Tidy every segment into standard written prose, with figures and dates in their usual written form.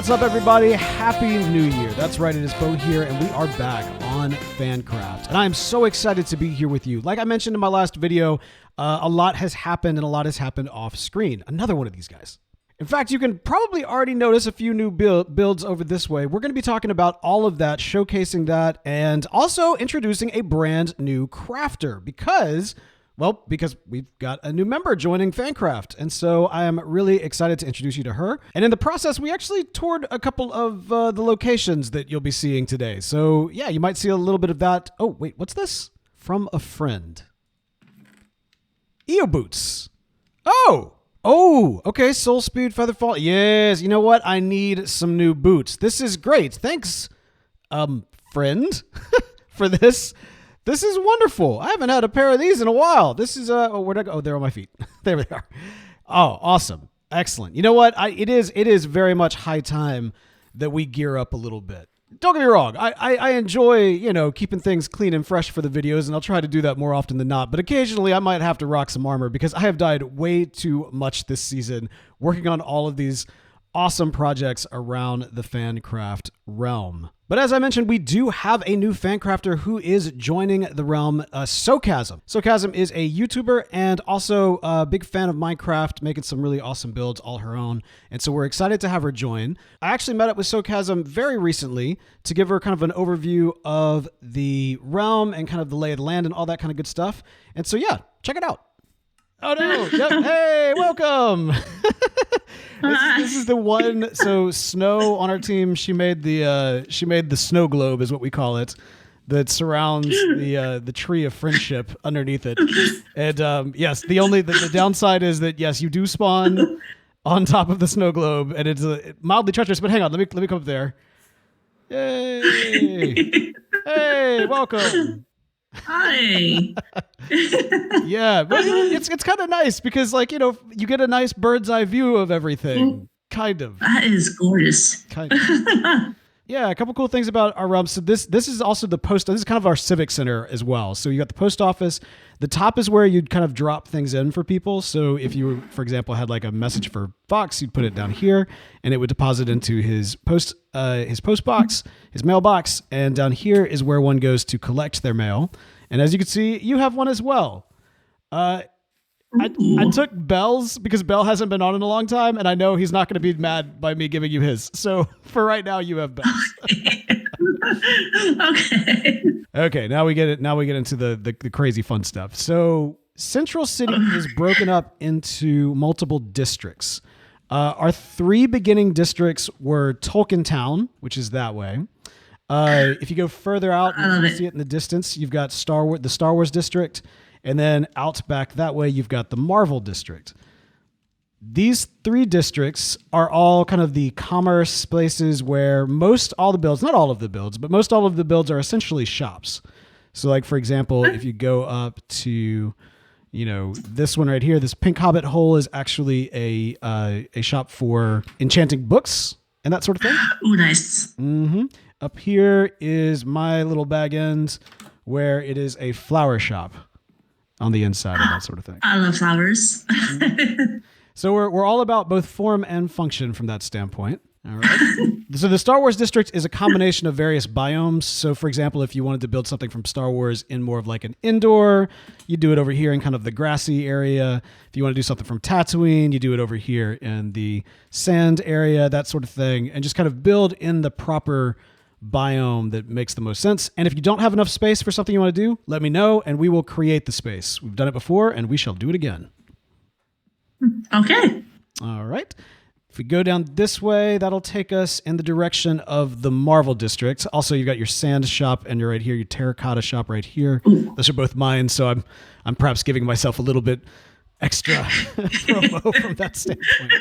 What's up, everybody? Happy New Year. That's right, it is Bo here, and we are back on FANCRAFT. And I am so excited to be here with you. Like I mentioned in my last video, a lot has happened, and a lot has happened off screen. Another one of these guys. In fact, you can probably already notice a few new builds over this way. We're going to be talking about all of that, showcasing that, and also introducing a brand new crafter because we've got a new member joining FANCRAFT. And so I am really excited to introduce you to her. And in the process, we actually toured a couple of the locations that you'll be seeing today. So yeah, you might see a little bit of that. Oh, wait, what's this? From a friend. EO boots. Oh, okay. Soul Speed, Featherfall. Yes, you know what? I need some new boots. This is great. Thanks, friend, for this. This is wonderful. I haven't had a pair of these in a while. This is, where'd I go? Oh, they're on my feet. There they are. Oh, awesome. Excellent. You know what? It is very much high time that we gear up a little bit. Don't get me wrong. I enjoy, keeping things clean and fresh for the videos, and I'll try to do that more often than not. But occasionally I might have to rock some armor because I have died way too much this season working on all of these awesome projects around the FANCRAFT realm. But as I mentioned, we do have a new FANCRAFter who is joining the realm, Socasm. Socasm is a YouTuber and also a big fan of Minecraft, making some really awesome builds all her own. And so we're excited to have her join. I actually met up with Socasm very recently to give her kind of an overview of the realm and kind of the lay of the land and all that kind of good stuff. And so yeah, check it out. Oh no! Yep. Hey, welcome. This is the one. So Snow on our team, she made the snow globe, is what we call it, that surrounds the tree of friendship underneath it. And yes, the downside is that yes, you do spawn on top of the snow globe, and it's mildly treacherous. But hang on, let me come up there. Yay! Hey, welcome. Hi. Yeah, but it's kind of nice because you get a nice bird's eye view of everything. Kind of. That is gorgeous. Kind of. Yeah, a couple cool things about our realm. So this is also the post. This is kind of our civic center as well. So you got the post office. The top is where you'd kind of drop things in for people. So if you, for example, had like a message for Fox, you'd put it down here, and it would deposit into his post box, his mailbox. And down here is where one goes to collect their mail. And as you can see, you have one as well. I took Bell's because Bell hasn't been on in a long time, and I know he's not going to be mad by me giving you his. So for right now, you have Bell's. Okay. Okay, now we get it. Now we get into the crazy fun stuff. So Central City is broken up into multiple districts. Our three beginning districts were Tolkien Town, which is that way. If you go further out, you can see it in the distance. You've got the Star Wars district. And then out back that way, you've got the Marvel district. These three districts are all kind of the commerce places where most all the builds, not all of the builds, but most all of the builds are essentially shops. So like, for example, if you go up to, this one right here, this pink hobbit hole is actually a shop for enchanting books and that sort of thing. Oh, nice. Mm-hmm. Up here is my little bag end where it is a flower shop on the inside and that sort of thing. I love flowers. So we're all about both form and function from that standpoint. All right. So the Star Wars district is a combination of various biomes. So for example, if you wanted to build something from Star Wars in more of like an indoor, you do it over here in kind of the grassy area. If you want to do something from Tatooine, you do it over here in the sand area, that sort of thing, and just kind of build in the proper biome that makes the most sense. And if you don't have enough space for something you want to do, let me know and we will create the space. We've done it before and we shall do it again. Okay. All right. If we go down this way, that'll take us in the direction of the Marvel district. Also, you've got your sand shop and you're right here, your terracotta shop right here. Ooh. Those are both mine, so I'm perhaps giving myself a little bit extra promo from that standpoint.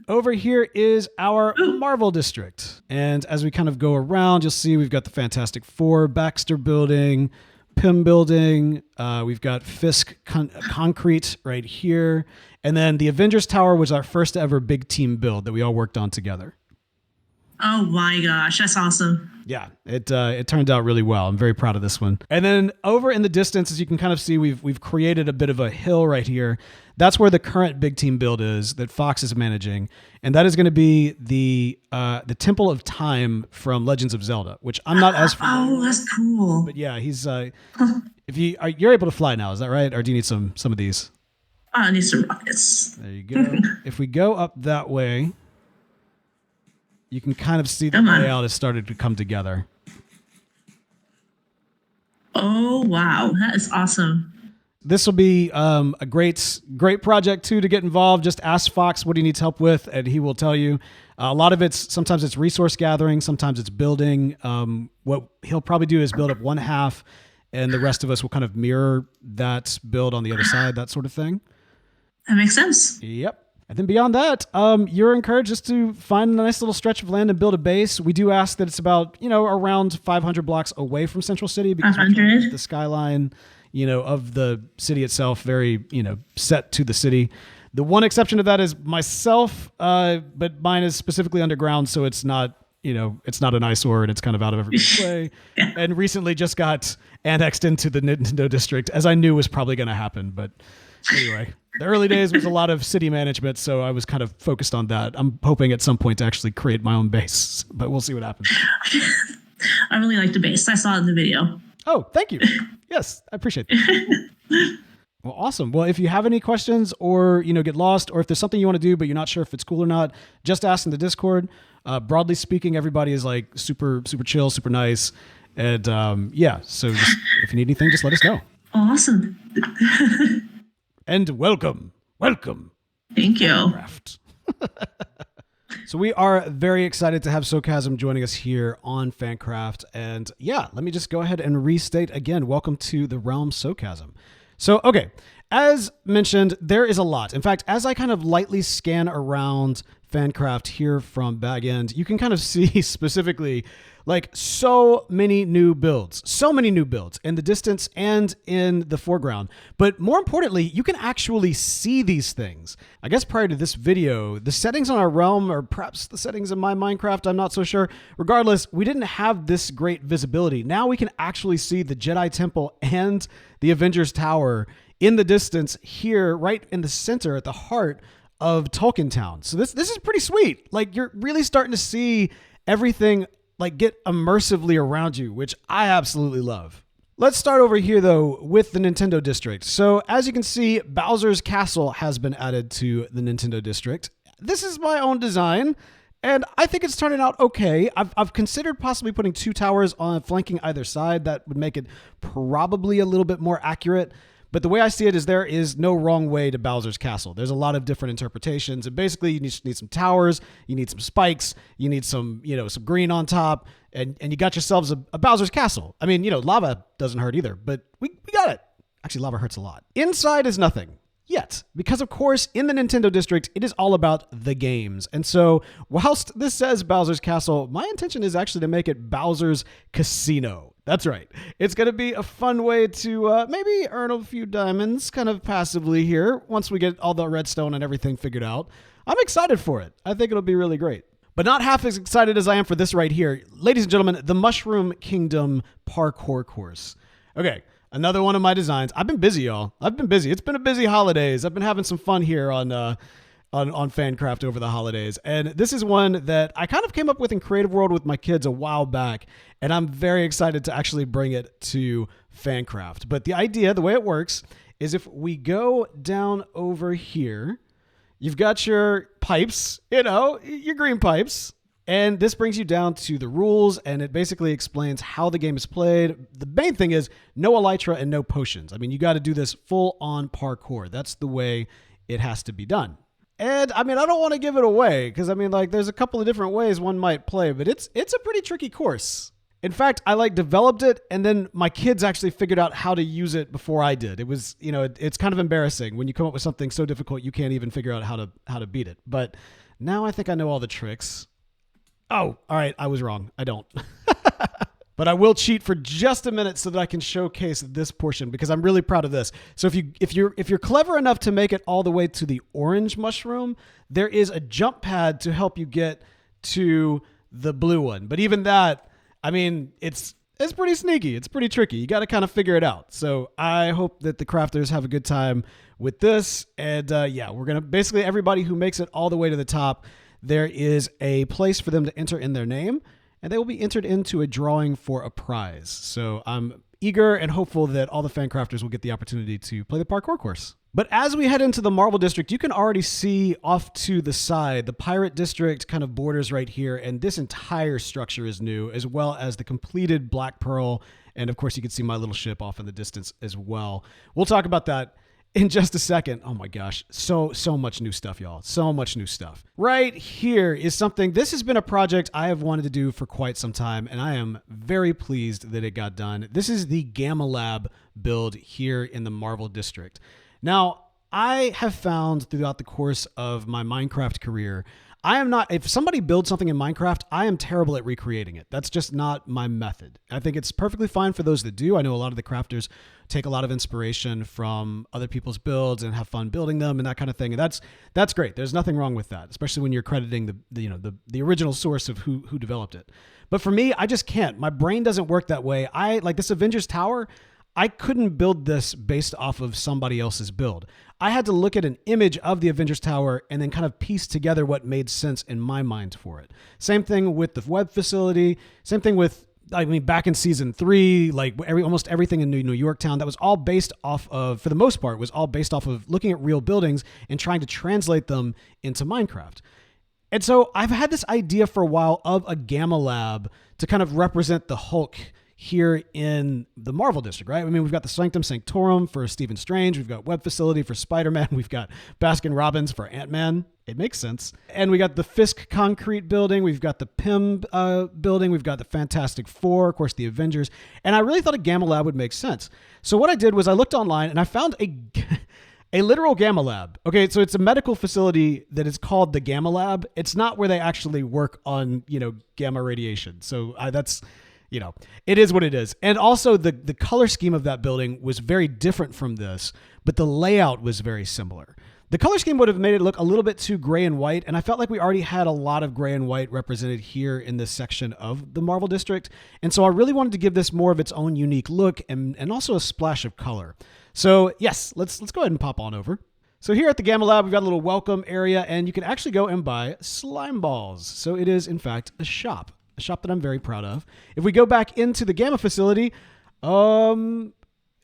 Over here is our Marvel district. And as we kind of go around, you'll see we've got the Fantastic Four, Baxter building, Pym building. We've got Fisk concrete right here. And then the Avengers Tower was our first ever big team build that we all worked on together. Oh my gosh, that's awesome. Yeah, it turned out really well. I'm very proud of this one. And then over in the distance, as you can kind of see, we've created a bit of a hill right here. That's where the current big team build is that Fox is managing, and that is going to be the Temple of Time from Legends of Zelda, which I'm not as familiar Oh, that's cool. but yeah, he's if you're able to fly now, is that right? Or do you need some of these? I need some rockets. There you go. If we go up that way, you can kind of see the Come on. layout has started to come together. Oh wow, that is awesome. This will be a great project too to get involved. Just ask Fox what he needs help with, and he will tell you. A lot of sometimes it's resource gathering, sometimes it's building. What he'll probably do is build up one half, and the rest of us will kind of mirror that build on the other side, that sort of thing. That makes sense. Yep. And then beyond that, you're encouraged just to find a nice little stretch of land and build a base. We do ask that it's about, around 500 blocks away from Central City because we try to keep the skyline, of the city itself very, set to the city. The one exception to that is myself, but mine is specifically underground, so it's not, it's not an eyesore and it's kind of out of everybody's way. And recently just got annexed into the Nintendo district, as I knew was probably going to happen. But anyway, the early days was a lot of city management, so I was kind of focused on that. I'm hoping at some point to actually create my own base, but we'll see what happens. I really like the base. I saw it in the video. Oh, thank you. Yes, I appreciate that. Well, awesome. Well, if you have any questions or, get lost, or if there's something you want to do, but you're not sure if it's cool or not, just ask in the Discord. Broadly speaking, everybody is like super, super chill, super nice. And so just, if you need anything, just let us know. Awesome. And welcome. Thank you. FANCRAFT. So we are very excited to have Socasm joining us here on FANCRAFT. And let me just go ahead and restate again. Welcome to the realm, Socasm. So, okay, as mentioned, there is a lot. In fact, as I kind of lightly scan around FANCRAFT here from back end, you can kind of see specifically like so many new builds in the distance and in the foreground. But more importantly, you can actually see these things. I guess prior to this video, the settings on our realm, or perhaps the settings in my Minecraft, I'm not so sure. Regardless, we didn't have this great visibility. Now we can actually see the Jedi Temple and the Avengers Tower in the distance here, right in the center at the heart of Tolkien Town. So this is pretty sweet. Like, you're really starting to see everything like get immersively around you, which I absolutely love. Let's start over here though with the Nintendo District. So as you can see, Bowser's Castle has been added to the Nintendo District. This is my own design, and I think it's turning out okay. I've considered possibly putting 2 towers on flanking either side. That would make it probably a little bit more accurate. But the way I see it is there is no wrong way to Bowser's Castle. There's a lot of different interpretations. And basically, you need some towers, you need some spikes, you need some, some green on top, and you got yourselves a Bowser's Castle. I mean, lava doesn't hurt either, but we got it. Actually, lava hurts a lot. Inside is nothing. Yet, because of course, in the Nintendo District, it is all about the games. And so, whilst this says Bowser's Castle, my intention is actually to make it Bowser's Casino. That's right. It's going to be a fun way to maybe earn a few diamonds kind of passively here once we get all the redstone and everything figured out. I'm excited for it. I think it'll be really great. But not half as excited as I am for this right here. Ladies and gentlemen, the Mushroom Kingdom parkour course. Okay. Another one of my designs. I've been busy, y'all. I've been busy. It's been a busy holidays. I've been having some fun here on FANCRAFT over the holidays. And this is one that I kind of came up with in Creative World with my kids a while back. And I'm very excited to actually bring it to FANCRAFT. But the idea, the way it works, is if we go down over here, you've got your pipes, your green pipes. And this brings you down to the rules, and it basically explains how the game is played. The main thing is no elytra and no potions. I mean, you got to do this full-on parkour. That's the way it has to be done. And, I mean, I don't want to give it away, because, I mean, like, there's a couple of different ways one might play, but it's a pretty tricky course. In fact, I, developed it, and then my kids actually figured out how to use it before I did. It was, it's kind of embarrassing when you come up with something so difficult you can't even figure out how to beat it. But now I think I know all the tricks. Oh, all right. I was wrong. I don't. But I will cheat for just a minute so that I can showcase this portion because I'm really proud of this. So if you're clever enough to make it all the way to the orange mushroom, there is a jump pad to help you get to the blue one. But even that, I mean, it's pretty sneaky. It's pretty tricky. You got to kind of figure it out. So I hope that the crafters have a good time with this. And yeah, we're going to basically everybody who makes it all the way to the top, there is a place for them to enter in their name, and they will be entered into a drawing for a prize. So I'm eager and hopeful that all the fan crafters will get the opportunity to play the parkour course. But as we head into the Marble District, you can already see off to the side, the Pirate District kind of borders right here, and this entire structure is new, as well as the completed Black Pearl, and of course you can see my little ship off in the distance as well. We'll talk about that in just a second. Oh my gosh, so much new stuff, y'all. So much new stuff. Right here is something, this has been a project I have wanted to do for quite some time, and I am very pleased that it got done. This is the Gamma Lab build here in the Marble District. Now, I have found throughout the course of my Minecraft career, if somebody builds something in Minecraft, I am terrible at recreating it. That's just not my method. I think it's perfectly fine for those that do. I know a lot of the crafters take a lot of inspiration from other people's builds and have fun building them and that kind of thing. And that's great. There's nothing wrong with that, especially when you're crediting the original source of who developed it. But for me, I just can't. My brain doesn't work that way. Like this Avengers Tower, I couldn't build this based off of somebody else's build. I had to look at an image of the Avengers Tower and then kind of piece together what made sense in my mind for it. Same thing with the web facility. Same thing with, I mean, back in season 3, like almost everything in New York Town, that was all based off of, for the most part, was all based off of looking at real buildings and trying to translate them into Minecraft. And so I've had this idea for a while of a Gamma Lab to kind of represent the Hulk here in the Marvel District, right? I mean, we've got the Sanctum Sanctorum for Stephen Strange. We've got Web Facility for Spider-Man. We've got Baskin Robbins for Ant-Man. It makes sense. And we got the Fisk Concrete building. We've got the Pym building. We've got the Fantastic Four, of course, the Avengers. And I really thought a Gamma Lab would make sense. So what I did was I looked online and I found a literal Gamma Lab. Okay, so it's a medical facility that is called the Gamma Lab. It's not where they actually work on, gamma radiation. So that's... it is what it is. And also the color scheme of that building was very different from this, but the layout was very similar. The color scheme would have made it look a little bit too gray and white, and I felt like we already had a lot of gray and white represented here in this section of the Marvel District. And so I really wanted to give this more of its own unique look and also a splash of color. So yes, let's go ahead and pop on over. So here at the Gamma Lab, we've got a little welcome area, and you can actually go and buy slime balls. So it is, in fact, a shop that I'm very proud of. If we go back into the Gamma facility,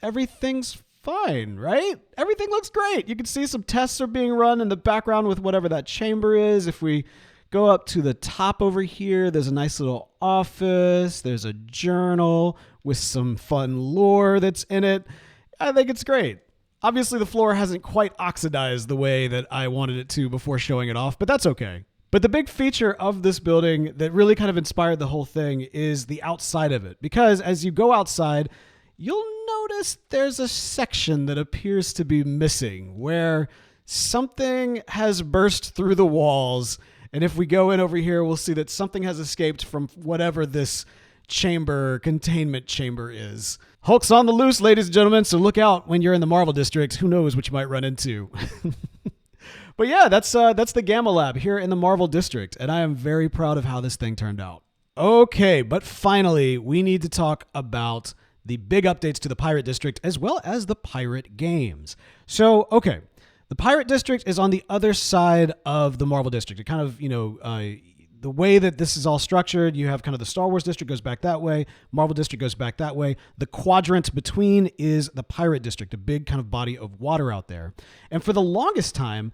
everything's fine, right? Everything looks great. You can see some tests are being run in the background with whatever that chamber is. If we go up to the top over here, there's a nice little office. There's a journal with some fun lore that's in it. I think it's great. Obviously, the floor hasn't quite oxidized the way that I wanted it to before showing it off, but that's okay. But the big feature of this building that really kind of inspired the whole thing is the outside of it. Because as you go outside, you'll notice there's a section that appears to be missing where something has burst through the walls. And if we go in over here, we'll see that something has escaped from whatever this containment chamber is. Hulk's on the loose, ladies and gentlemen, so look out when you're in the Marvel District. Who knows what you might run into. But yeah, that's the Gamma Lab here in the Marvel District, and I am very proud of how this thing turned out. Okay, but finally, we need to talk about the big updates to the Pirate District as well as the Pirate games. So, okay, the Pirate District is on the other side of the Marvel District. It kind of, the way that this is all structured, you have kind of the Star Wars District goes back that way, Marvel District goes back that way. The quadrant between is the Pirate District, a big kind of body of water out there. And for the longest time,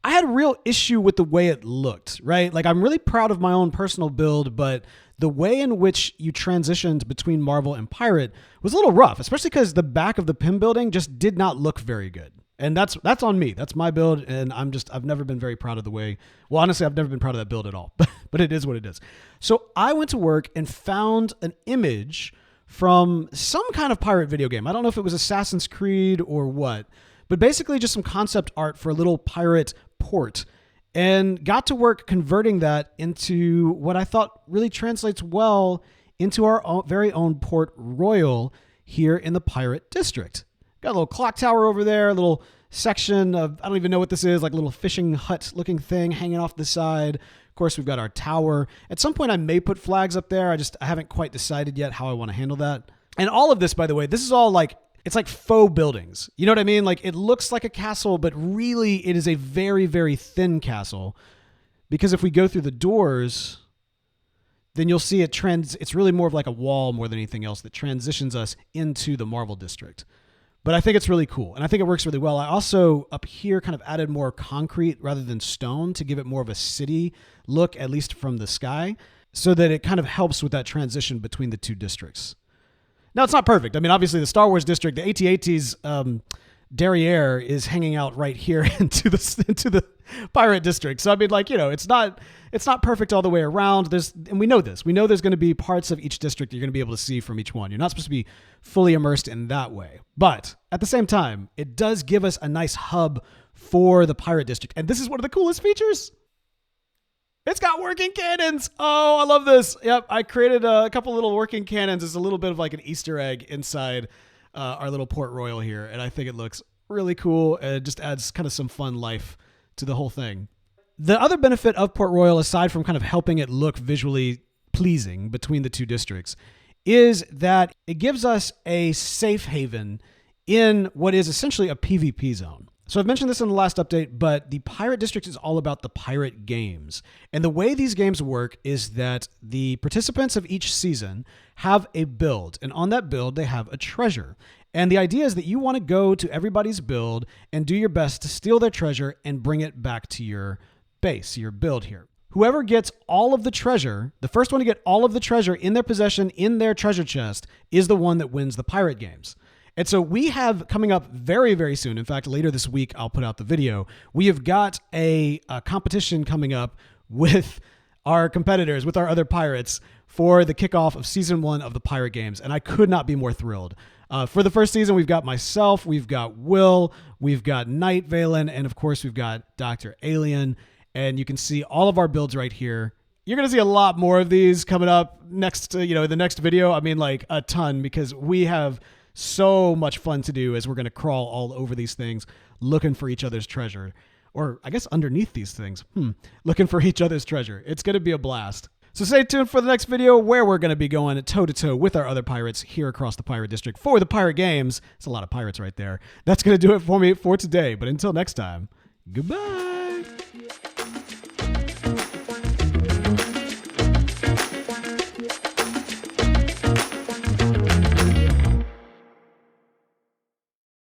I had a real issue with the way it looked, right? Like, I'm really proud of my own personal build, but the way in which you transitioned between Marvel and Pirate was a little rough, especially because the back of the Pym building just did not look very good. And that's on me. That's my build, and I've never been very proud of the way. Well, honestly, I've never been proud of that build at all, but it is what it is. So I went to work and found an image from some kind of pirate video game. I don't know if it was Assassin's Creed or what, but basically just some concept art for a little pirate port, and got to work converting that into what I thought really translates well into our very own Port Royal here in the Pirate District. Got a little clock tower over there, a little section of, I don't even know what this is, like a little fishing hut looking thing hanging off the side. Of course, we've got our tower. At some point, I may put flags up there. I haven't quite decided yet how I want to handle that. And all of this, by the way, this is all like, it's like faux buildings. You know what I mean? Like, it looks like a castle, but really it is a very, very thin castle. Because if we go through the doors, then you'll see it's really more of like a wall more than anything else that transitions us into the Marvel District. But I think it's really cool, and I think it works really well. I also, up here, kind of added more concrete rather than stone to give it more of a city look, at least from the sky, so that it kind of helps with that transition between the two districts. Now, it's not perfect. I mean, obviously, the Star Wars district, the AT-AT's derriere is hanging out right here into the pirate district. So I mean, like, you know, it's not perfect all the way around. And we know this. We know there's going to be parts of each district you're going to be able to see from each one. You're not supposed to be fully immersed in that way. But at the same time, it does give us a nice hub for the pirate district. And this is one of the coolest features. It's got working cannons. Oh, I love this. Yep, I created a couple little working cannons. It's a little bit of like an Easter egg inside our little Port Royal here, and I think it looks really cool, and it just adds kind of some fun life to the whole thing. The other benefit of Port Royal, aside from kind of helping it look visually pleasing between the two districts, is that it gives us a safe haven in what is essentially a PvP zone. So I've mentioned this in the last update, but the Pirate District is all about the pirate games. And the way these games work is that the participants of each season have a build, and on that build, they have a treasure. And the idea is that you want to go to everybody's build and do your best to steal their treasure and bring it back to your base, your build here. Whoever gets all of the treasure, the first one to get all of the treasure in their possession, in their treasure chest, is the one that wins the pirate games. And so we have coming up very, very soon. In fact, later this week, I'll put out the video. We have got a competition coming up with our competitors, with our other pirates, for the kickoff of season 1 of the Pirate Games. And I could not be more thrilled. For the first season, we've got myself, we've got Will, we've got Night Valen, and of course, we've got Dr. Alien. And you can see all of our builds right here. You're going to see a lot more of these coming up next, the next video. I mean, like a ton, because we have so much fun to do as we're going to crawl all over these things looking for each other's treasure, or I guess underneath these things, looking for each other's treasure. It's going to be a blast. So stay tuned for the next video where we're going to be going toe-to-toe with our other pirates here across the Pirate District for the Pirate Games. It's a lot of pirates right there. That's going to do it for me for today. But until next time, goodbye.